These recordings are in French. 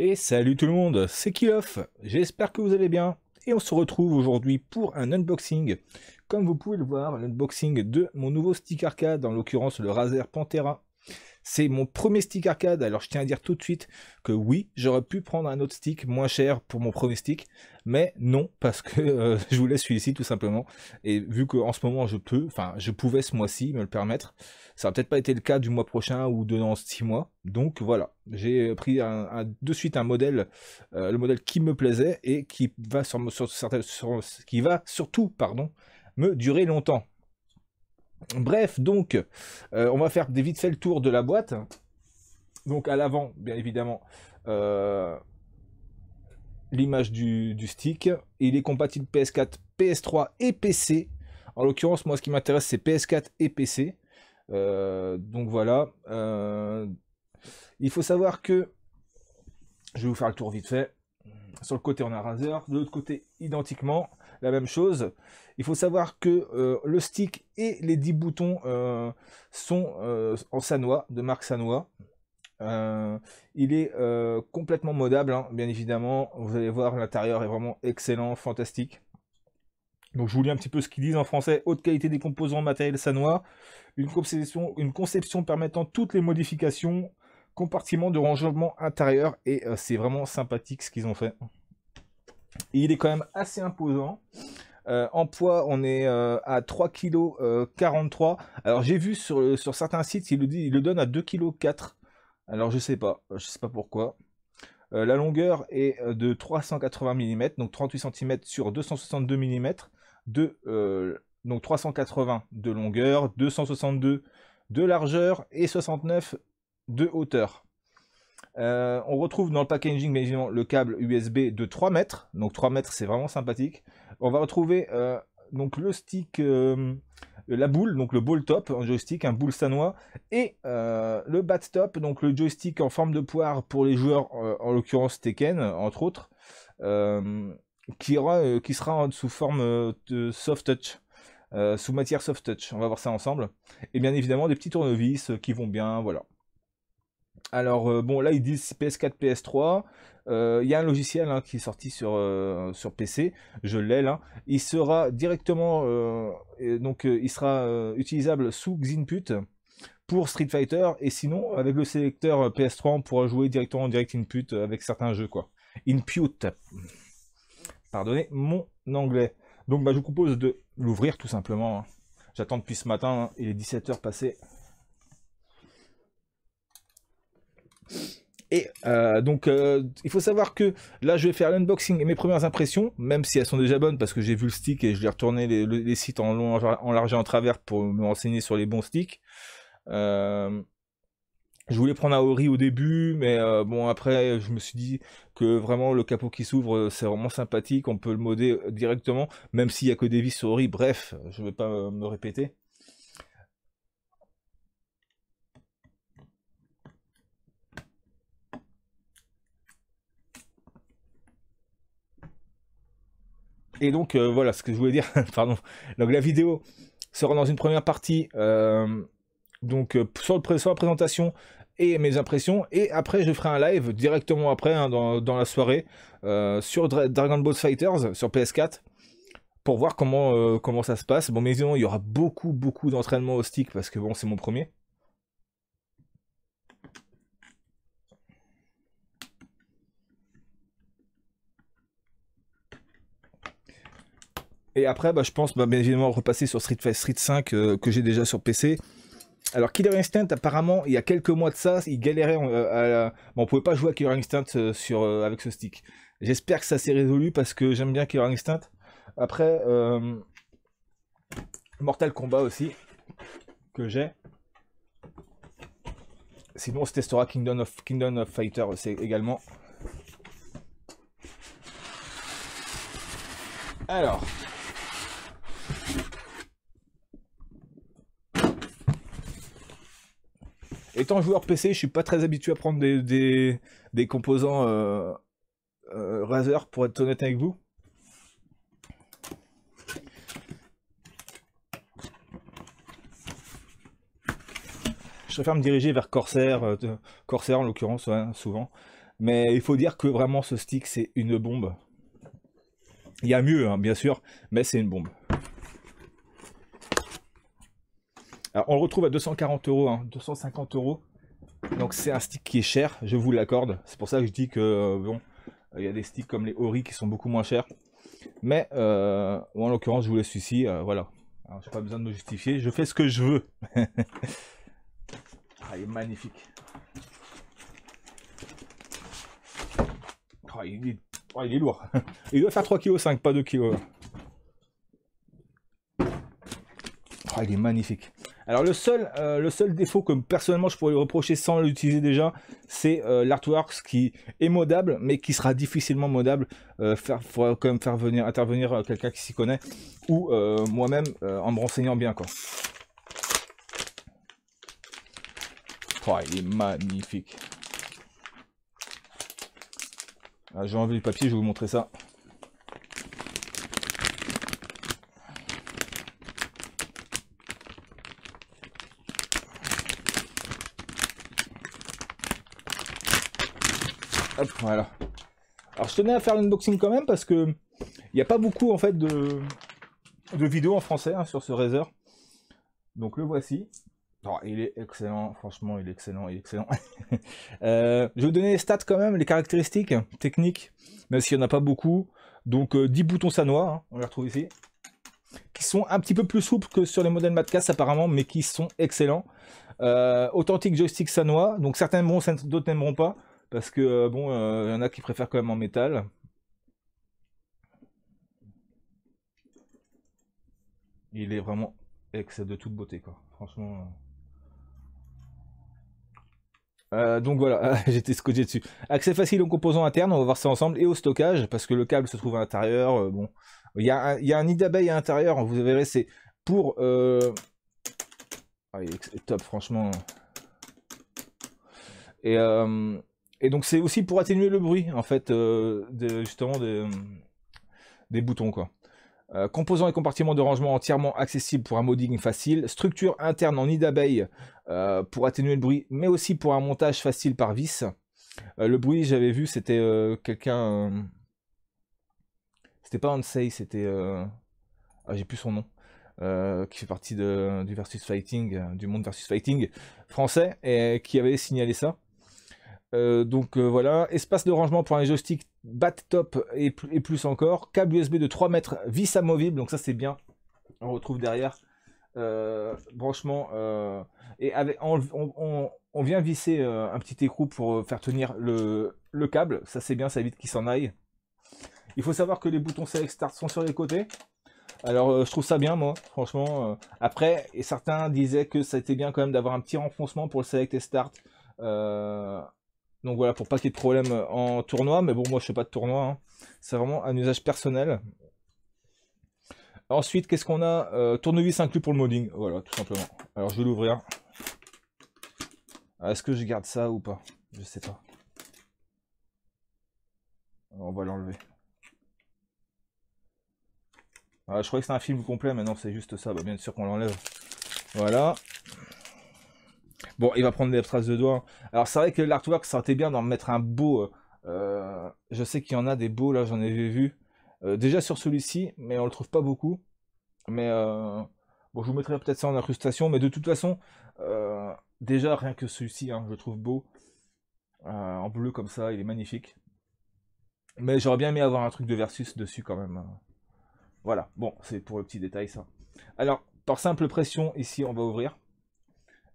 Et salut tout le monde, c'est Kilof, j'espère que vous allez bien. Et on se retrouve aujourd'hui pour un unboxing. Comme vous pouvez le voir, l'unboxing de mon nouveau stick arcade, en l'occurrence le Razer Pantera. C'est mon premier stick arcade, alors je tiens à dire tout de suite que oui, j'aurais pu prendre un autre stick moins cher pour mon premier stick, mais non, parce que je vous laisse celui-ci tout simplement. Et vu qu'en ce moment je pouvais ce mois-ci me le permettre, ça va peut-être pas été le cas du mois prochain ou dans 6 mois. Donc voilà, j'ai pris de suite un modèle, le modèle qui me plaisait et qui va qui va surtout, pardon, me durer longtemps. Bref, donc, on va faire vite fait le tour de la boîte. Donc à l'avant, bien évidemment, l'image du stick. Il est compatible PS4, PS3 et PC. En l'occurrence, moi, ce qui m'intéresse, c'est PS4 et PC. Donc voilà. Il faut savoir que, je vais vous faire le tour vite fait. Sur le côté, on a Razer. De l'autre côté, identiquement, la même chose. Il faut savoir que le stick et les 10 boutons sont en Sanwa, de marque Sanwa. Il est complètement modable, hein, bien évidemment. Vous allez voir, l'intérieur est vraiment excellent, fantastique. Donc je vous lis un petit peu ce qu'ils disent en français. Haute qualité des composants matériels Sanwa. Une conception permettant toutes les modifications. Compartiment de rangement intérieur. Et c'est vraiment sympathique ce qu'ils ont fait. Et il est quand même assez imposant. En poids, on est à 3,43 kg. Alors j'ai vu sur certains sites, il le donne à 2,4 kg. Alors je sais pas pourquoi. La longueur est de 380 mm, donc 38 cm sur 262 mm. Donc 380 de longueur, 262 de largeur et 69 de hauteur. On retrouve dans le packaging bien évidemment le câble USB de 3 mètres, donc 3 mètres c'est vraiment sympathique. On va retrouver donc le stick, la boule, donc le ball top, un joystick, un boule Sanwa, et le bat top, donc le joystick en forme de poire pour les joueurs, en l'occurrence Tekken, entre autres, qui sera sous forme de soft touch. Sous matière soft touch, on va voir ça ensemble. Et bien évidemment des petits tournevis qui vont bien, voilà. Alors bon, là ils disent PS4, PS3. Il y a un logiciel hein, qui est sorti sur PC, je l'ai là. Il sera directement, il sera utilisable sous Xinput pour Street Fighter, et sinon avec le sélecteur PS3 on pourra jouer directement en direct input avec certains jeux quoi. Input. Pardonnez mon anglais. Donc bah, je vous propose de l'ouvrir tout simplement. Hein. J'attends depuis ce matin, hein, il est 17h passé. Et il faut savoir que là, je vais faire l'unboxing et mes premières impressions, même si elles sont déjà bonnes parce que j'ai vu le stick et je l'ai retourné les sites en long, en large et en travers pour me renseigner sur les bons sticks. Je voulais prendre un Ori au début, mais bon, après, je me suis dit que vraiment le capot qui s'ouvre, c'est vraiment sympathique. On peut le modder directement, même s'il n'y a que des vis sur Ori. Bref, je ne vais pas me répéter. Et donc voilà ce que je voulais dire, pardon. Donc la vidéo sera dans une première partie, sur la présentation et mes impressions, et après je ferai un live directement après, hein, dans la soirée, sur Dragon Ball Fighters, sur PS4, pour voir comment ça se passe. Bon, mais évidemment, il y aura beaucoup d'entraînement au stick, parce que bon, c'est mon premier. Et après, bah, je pense bien évidemment repasser sur Street 5 que j'ai déjà sur PC. Alors Killer Instinct, apparemment, il y a quelques mois de ça, il galérait bon, on pouvait pas jouer à Killer Instinct avec ce stick. J'espère que ça s'est résolu parce que j'aime bien Killer Instinct. Après, Mortal Kombat aussi, que j'ai. Sinon, on se testera Kingdom of Fighter aussi également. Alors... Étant joueur PC, je suis pas très habitué à prendre des composants Razer, pour être honnête avec vous. Je préfère me diriger vers Corsair, Corsair en l'occurrence, ouais, souvent. Mais il faut dire que vraiment ce stick c'est une bombe. Il y a mieux, hein, bien sûr, mais c'est une bombe. Alors, on le retrouve à 240 euros, hein, 250 euros. Donc c'est un stick qui est cher, je vous l'accorde. C'est pour ça que je dis que bon, il y a des sticks comme les Ori qui sont beaucoup moins chers. Mais moi, en l'occurrence, je vous laisse ici, voilà. J'ai pas besoin de me justifier, je fais ce que je veux. Ah, il est magnifique. Il est lourd. Il doit faire 3,5 kg, pas 2 kg. Il est magnifique. Alors le seul défaut que personnellement je pourrais lui reprocher sans l'utiliser déjà, c'est l'artwork qui est modable, mais qui sera difficilement modable. Faudra quand même faire intervenir quelqu'un qui s'y connaît, ou moi-même en me renseignant bien, quoi. Il est magnifique. J'ai enlevé le papier, je vais vous montrer ça. Hop, voilà. Alors je tenais à faire l'unboxing quand même parce que il n'y a pas beaucoup en fait de vidéos en français, hein, sur ce Razer. Donc le voici. Il est excellent, franchement il est excellent, il est excellent. Je vais vous donner les stats quand même, les caractéristiques techniques, même s'il n'y en a pas beaucoup. Donc 10 boutons sanois, hein, on les retrouve ici, qui sont un petit peu plus souples que sur les modèles Madcast apparemment, mais qui sont excellents. Authentique joystick sanois, donc certains aimeront, d'autres n'aimeront pas, parce que bon, il y en a qui préfèrent quand même en métal. Il est vraiment de toute beauté, quoi, franchement. Donc voilà, j'étais scotché dessus. Accès facile aux composants internes, on va voir ça ensemble, et au stockage, parce que le câble se trouve à l'intérieur. Bon, il y a un nid d'abeille à l'intérieur, vous verrez, c'est pour... il est top, franchement. Et donc c'est aussi pour atténuer le bruit, en fait, justement des boutons, quoi. Composants et compartiments de rangement entièrement accessibles pour un modding facile. Structure interne en nid d'abeille pour atténuer le bruit, mais aussi pour un montage facile par vis. Le bruit, j'avais vu, c'était quelqu'un... c'était pas Ansei, c'était... j'ai plus son nom. Qui fait partie du Versus Fighting, du monde Versus Fighting français, et qui avait signalé ça. Donc voilà, espace de rangement pour un joystick bat top et plus encore, câble USB de 3 mètres, vis amovible, donc ça c'est bien, on retrouve derrière, branchement, et avec, on vient visser un petit écrou pour faire tenir le câble, ça c'est bien, ça évite qu'il s'en aille. Il faut savoir que les boutons Select Start sont sur les côtés, alors je trouve ça bien moi, franchement. Après, et certains disaient que ça était bien quand même d'avoir un petit renfoncement pour le Select et Start. Donc voilà, pour pas qu'il y ait de problème en tournoi, mais bon, moi je fais pas de tournoi, hein. C'est vraiment un usage personnel. Ensuite, qu'est-ce qu'on a? Tournevis inclus pour le modding, voilà, tout simplement. Alors je vais l'ouvrir. Est-ce que je garde ça ou pas? Je sais pas. On va l'enlever. Je croyais que c'était un film complet, mais non, c'est juste ça. Bah, bien sûr qu'on l'enlève. Voilà. Bon, il va prendre des traces de doigts. Alors c'est vrai que l'artwork, ça aurait été bien d'en mettre un beau. Je sais qu'il y en a des beaux, là, j'en ai vu. Déjà sur celui-ci, mais on le trouve pas beaucoup. Mais bon, je vous mettrai peut-être ça en incrustation. Mais de toute façon, déjà rien que celui-ci, hein, je le trouve beau. En bleu comme ça, il est magnifique. Mais j'aurais bien aimé avoir un truc de Versus dessus quand même. Voilà, bon, c'est pour le petit détail ça. Alors, par simple pression, ici, on va ouvrir.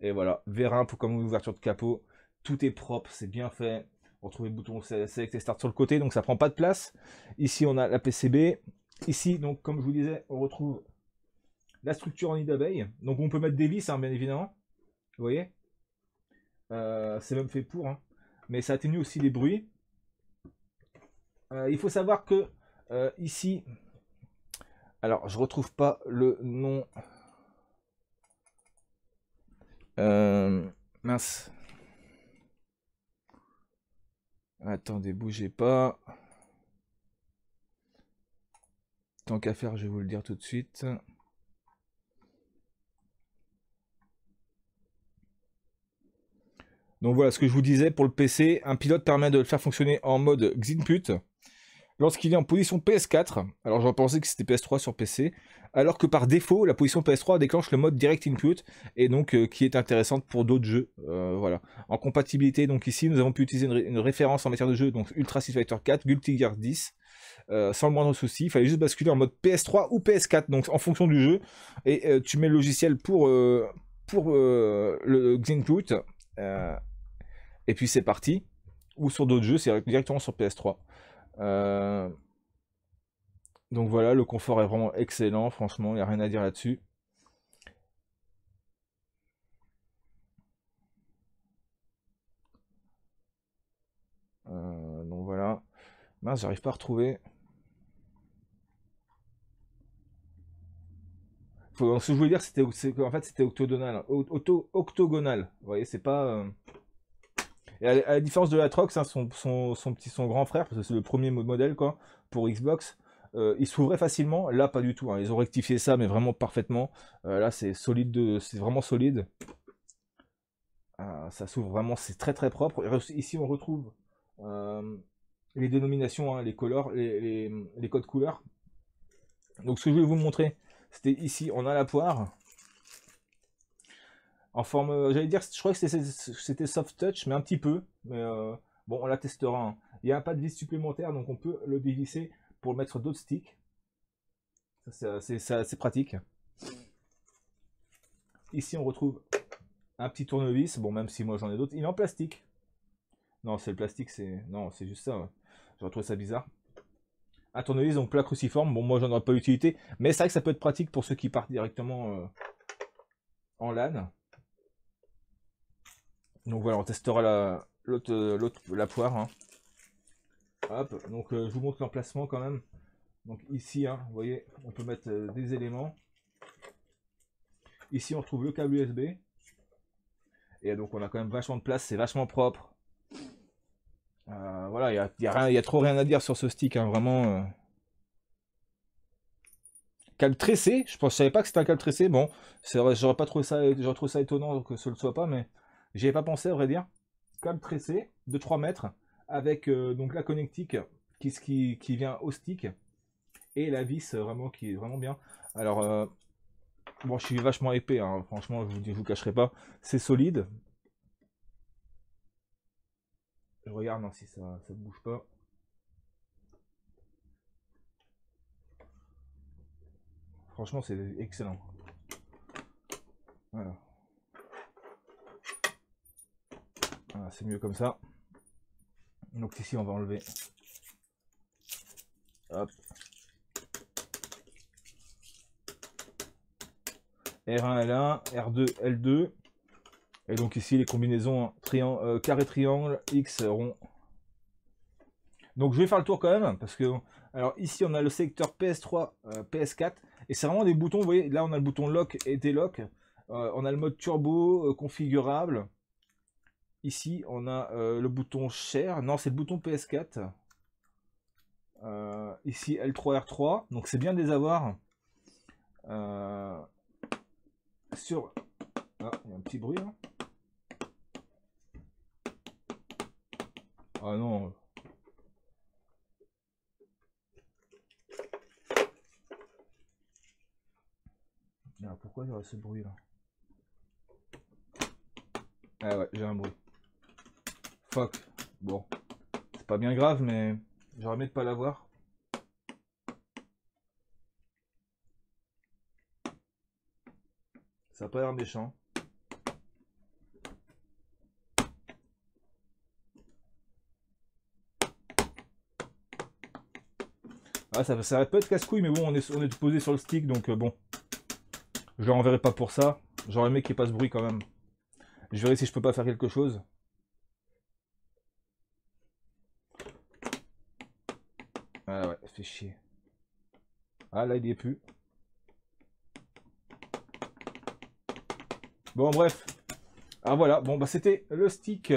Et voilà, vérin pour comme ouverture de capot. Tout est propre, c'est bien fait. On retrouve le bouton Select et Start sur le côté, donc ça prend pas de place. Ici, on a la PCB. Ici, donc, comme je vous disais, on retrouve la structure en nid d'abeille. Donc, on peut mettre des vis, hein, bien évidemment. Vous voyez, c'est même fait pour. Hein. Mais ça atténue aussi les bruits. Il faut savoir que ici, alors je retrouve pas le nom. Mince. Attendez, bougez pas. Tant qu'à faire, je vais vous le dire tout de suite. Donc voilà ce que je vous disais pour le PC. Un pilote permet de le faire fonctionner en mode Xinput lorsqu'il est en position PS4. Alors j'en pensais que c'était PS3 sur PC. Alors que par défaut, la position PS3 déclenche le mode Direct Input. Et donc qui est intéressante pour d'autres jeux. Voilà. En compatibilité, donc ici nous avons pu utiliser une référence en matière de jeu. Donc Ultra Street Fighter 4, Guilty Gear 10. Sans le moindre souci, il fallait juste basculer en mode PS3 ou PS4, donc en fonction du jeu, et tu mets le logiciel pour le Xinput, et puis c'est parti. Ou sur d'autres jeux, c'est directement sur PS3. Donc voilà, le confort est vraiment excellent, franchement, il n'y a rien à dire là-dessus. Donc voilà. Mince, j'arrive pas à retrouver. Ce que je voulais dire, c'est qu'en fait c'était octogonal. Octogonal. Vous voyez, c'est pas. Et à la différence de l'Atrox, hein, son grand frère, parce que c'est le premier modèle quoi, pour Xbox, il s'ouvrait facilement. Là, pas du tout. Hein. Ils ont rectifié ça, mais vraiment parfaitement. Là, c'est solide, c'est vraiment solide. Ça s'ouvre vraiment, c'est très très propre. Et ici, on retrouve les dénominations, hein, les couleurs, les codes couleurs. Donc, ce que je voulais vous montrer, c'était ici, on a la poire. En forme, j'allais dire, je crois que c'était soft touch, mais un petit peu. Mais bon, on la testera. Hein. Il n'y a pas de vis supplémentaire, donc on peut le dévisser pour mettre d'autres sticks. C'est assez pratique. Ici, on retrouve un petit tournevis. Bon, même si moi j'en ai d'autres. Il est en plastique. Non, c'est le plastique, c'est. Non, c'est juste ça. Ouais. J'aurais trouvé ça bizarre. Un tournevis, donc plat cruciforme. Bon, moi j'en aurais pas utilité. Mais c'est vrai que ça peut être pratique pour ceux qui partent directement en LAN. Donc voilà, on testera la poire. Hein. Hop, donc je vous montre l'emplacement quand même. Donc ici, hein, vous voyez, on peut mettre des éléments. Ici, on trouve le câble USB. Et donc on a quand même vachement de place, c'est vachement propre. Voilà, il y a trop rien à dire sur ce stick, hein, vraiment. Câble tressé, je savais pas que c'était un câble tressé. Bon, c'est vrai, j'aurais trouvé ça étonnant que ce ne le soit pas, mais j'y avais pas pensé à vrai dire. Câble tressé de 3 mètres avec donc la connectique qui vient au stick et la vis vraiment qui est vraiment bien. Alors bon, je suis vachement épais, hein, franchement, je vous cacherai pas, c'est solide. Je regarde non, si ça ne bouge pas. Franchement, c'est excellent. Voilà. Voilà, c'est mieux comme ça. Donc ici, on va enlever. Hop. R1, L1, R2, L2. Et donc ici, les combinaisons carré, triangle, X, rond. Donc je vais faire le tour quand même, parce que... Alors ici, on a le secteur PS3, PS4. Et c'est vraiment des boutons, vous voyez, là on a le bouton lock et délock. On a le mode turbo configurable. Ici, on a le bouton share. Non, c'est le bouton PS4. Ici, L3, R3. Donc c'est bien de les avoir. Sur... Ah, il y a un petit bruit là. Ah non. Alors, pourquoi il y aurait ce bruit là? Ah ouais, j'ai un bruit. Fuck. Bon. C'est pas bien grave, mais j'aurais aimé de pas l'avoir. Ça a pas l'air méchant. Ah, ça peut être casse-couille, mais bon, on est posé sur le stick, donc bon. Je l'enverrai pas pour ça. J'aurais aimé qu'il passe bruit quand même. Je verrai si je peux pas faire quelque chose. Ah ouais, fait chier. Ah là, il y est plus. Bon, bref. Ah voilà, bon, bah c'était le stick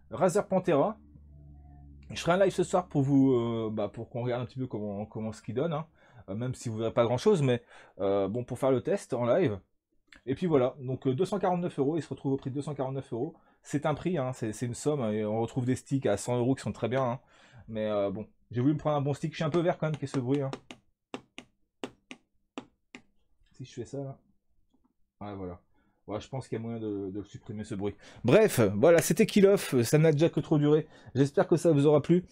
Razer Pantera. Je ferai un live ce soir pour vous, pour qu'on regarde un petit peu comment ce qu'il donne. Hein. Même si vous verrez pas grand chose, mais bon, pour faire le test en live. Et puis voilà, donc 249 euros, il se retrouve au prix de 249 euros. C'est un prix, hein, c'est une somme, et on retrouve des sticks à 100 euros qui sont très bien. Hein. Mais bon, j'ai voulu me prendre un bon stick. Je suis un peu vert quand même, qu'est-ce ce bruit. Hein. Si je fais ça là. Ouais, voilà. Ouais, je pense qu'il y a moyen de supprimer ce bruit. Bref, voilà, c'était Kill Off, ça n'a déjà que trop duré. J'espère que ça vous aura plu.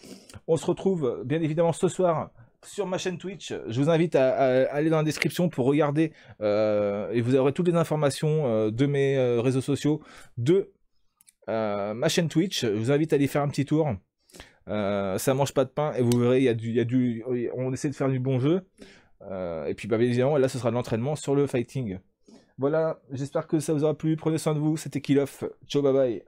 On se retrouve bien évidemment ce soir sur ma chaîne Twitch. Je vous invite à aller dans la description pour regarder et vous aurez toutes les informations de mes réseaux sociaux, de ma chaîne Twitch. Je vous invite à aller faire un petit tour. Ça mange pas de pain et vous verrez, on essaie de faire du bon jeu. Et puis bah, bien évidemment, là ce sera de l'entraînement sur le fighting. Voilà, j'espère que ça vous aura plu. Prenez soin de vous. C'était Kill Off. Ciao, bye bye.